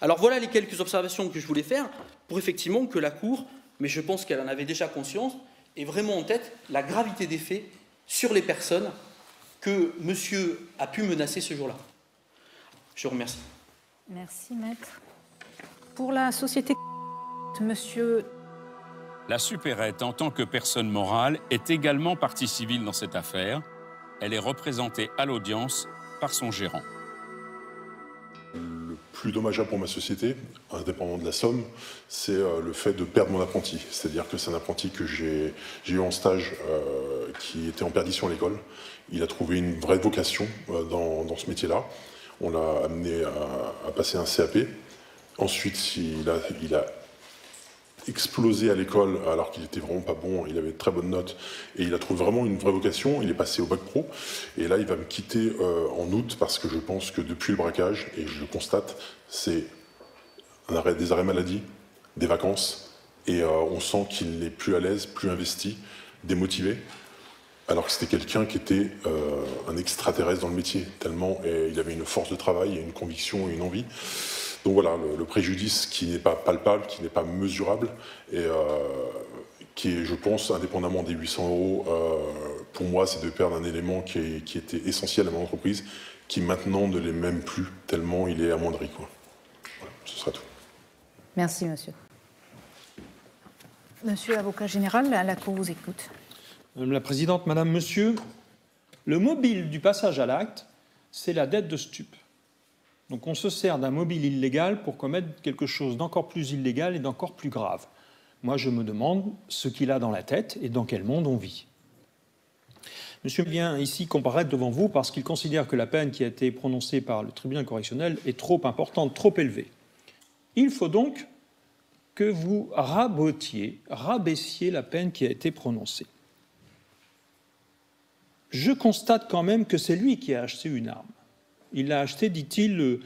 Alors voilà les quelques observations que je voulais faire pour effectivement que la Cour, mais je pense qu'elle en avait déjà conscience, ait vraiment en tête la gravité des faits sur les personnes que monsieur a pu menacer ce jour-là. Je vous remercie. Merci, maître. Pour la société, monsieur... La supérette, en tant que personne morale, est également partie civile dans cette affaire. Elle est représentée à l'audience par son gérant. Le plus dommageable pour ma société, indépendamment de la somme, c'est le fait de perdre mon apprenti. C'est-à-dire que c'est un apprenti que j'ai eu en stage qui était en perdition à l'école. Il a trouvé une vraie vocation dans ce métier-là. On l'a amené à passer un CAP. Ensuite, il a explosé à l'école alors qu'il était vraiment pas bon, il avait de très bonnes notes et il a trouvé vraiment une vraie vocation, il est passé au bac pro et là il va me quitter en août parce que je pense que depuis le braquage, et je le constate, c'est des arrêts maladie, des vacances et on sent qu'il n'est plus à l'aise, plus investi, démotivé alors que c'était quelqu'un qui était un extraterrestre dans le métier, tellement il avait une force de travail, une conviction et une envie. Donc voilà, le préjudice qui n'est pas palpable, qui n'est pas mesurable, et qui est, je pense, indépendamment des 800 €, pour moi, c'est de perdre un élément qui était essentiel à mon entreprise, qui maintenant ne l'est même plus, tellement il est amoindri, quoi. Voilà, ce sera tout. Merci, monsieur. Monsieur l'avocat général, la Cour vous écoute. Madame la Présidente, Madame, Monsieur, le mobile du passage à l'acte, c'est la dette de stup. Donc on se sert d'un mobile illégal pour commettre quelque chose d'encore plus illégal et d'encore plus grave. Moi, je me demande ce qu'il a dans la tête et dans quel monde on vit. Monsieur vient ici comparaître devant vous parce qu'il considère que la peine qui a été prononcée par le tribunal correctionnel est trop importante, trop élevée. Il faut donc que vous rabaissiez la peine qui a été prononcée. Je constate quand même que c'est lui qui a acheté une arme. Il l'a acheté, dit-il,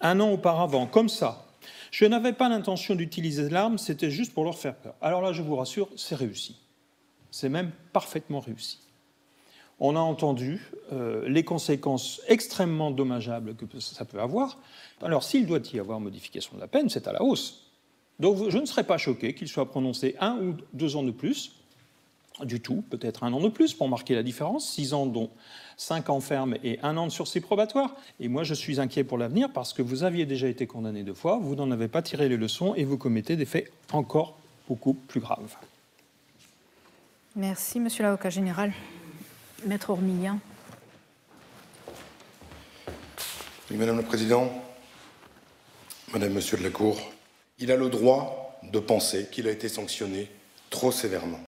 1 an auparavant, comme ça. Je n'avais pas l'intention d'utiliser l'arme, c'était juste pour leur faire peur. Alors là, je vous rassure, c'est réussi. C'est même parfaitement réussi. On a entendu les conséquences extrêmement dommageables que ça peut avoir. Alors, s'il doit y avoir modification de la peine, c'est à la hausse. Donc, je ne serais pas choqué qu'il soit prononcé 1 ou 2 ans de plus, du tout, peut-être 1 an de plus, pour marquer la différence, 6 ans dont 5 ans ferme et 1 an de sursis probatoire. Et moi, je suis inquiet pour l'avenir parce que vous aviez déjà été condamné 2 fois, vous n'en avez pas tiré les leçons et vous commettez des faits encore beaucoup plus graves. Merci, monsieur l'avocat général. Maître Ormillien. Oui, Madame la Présidente, Madame, Monsieur de la Cour, il a le droit de penser qu'il a été sanctionné trop sévèrement.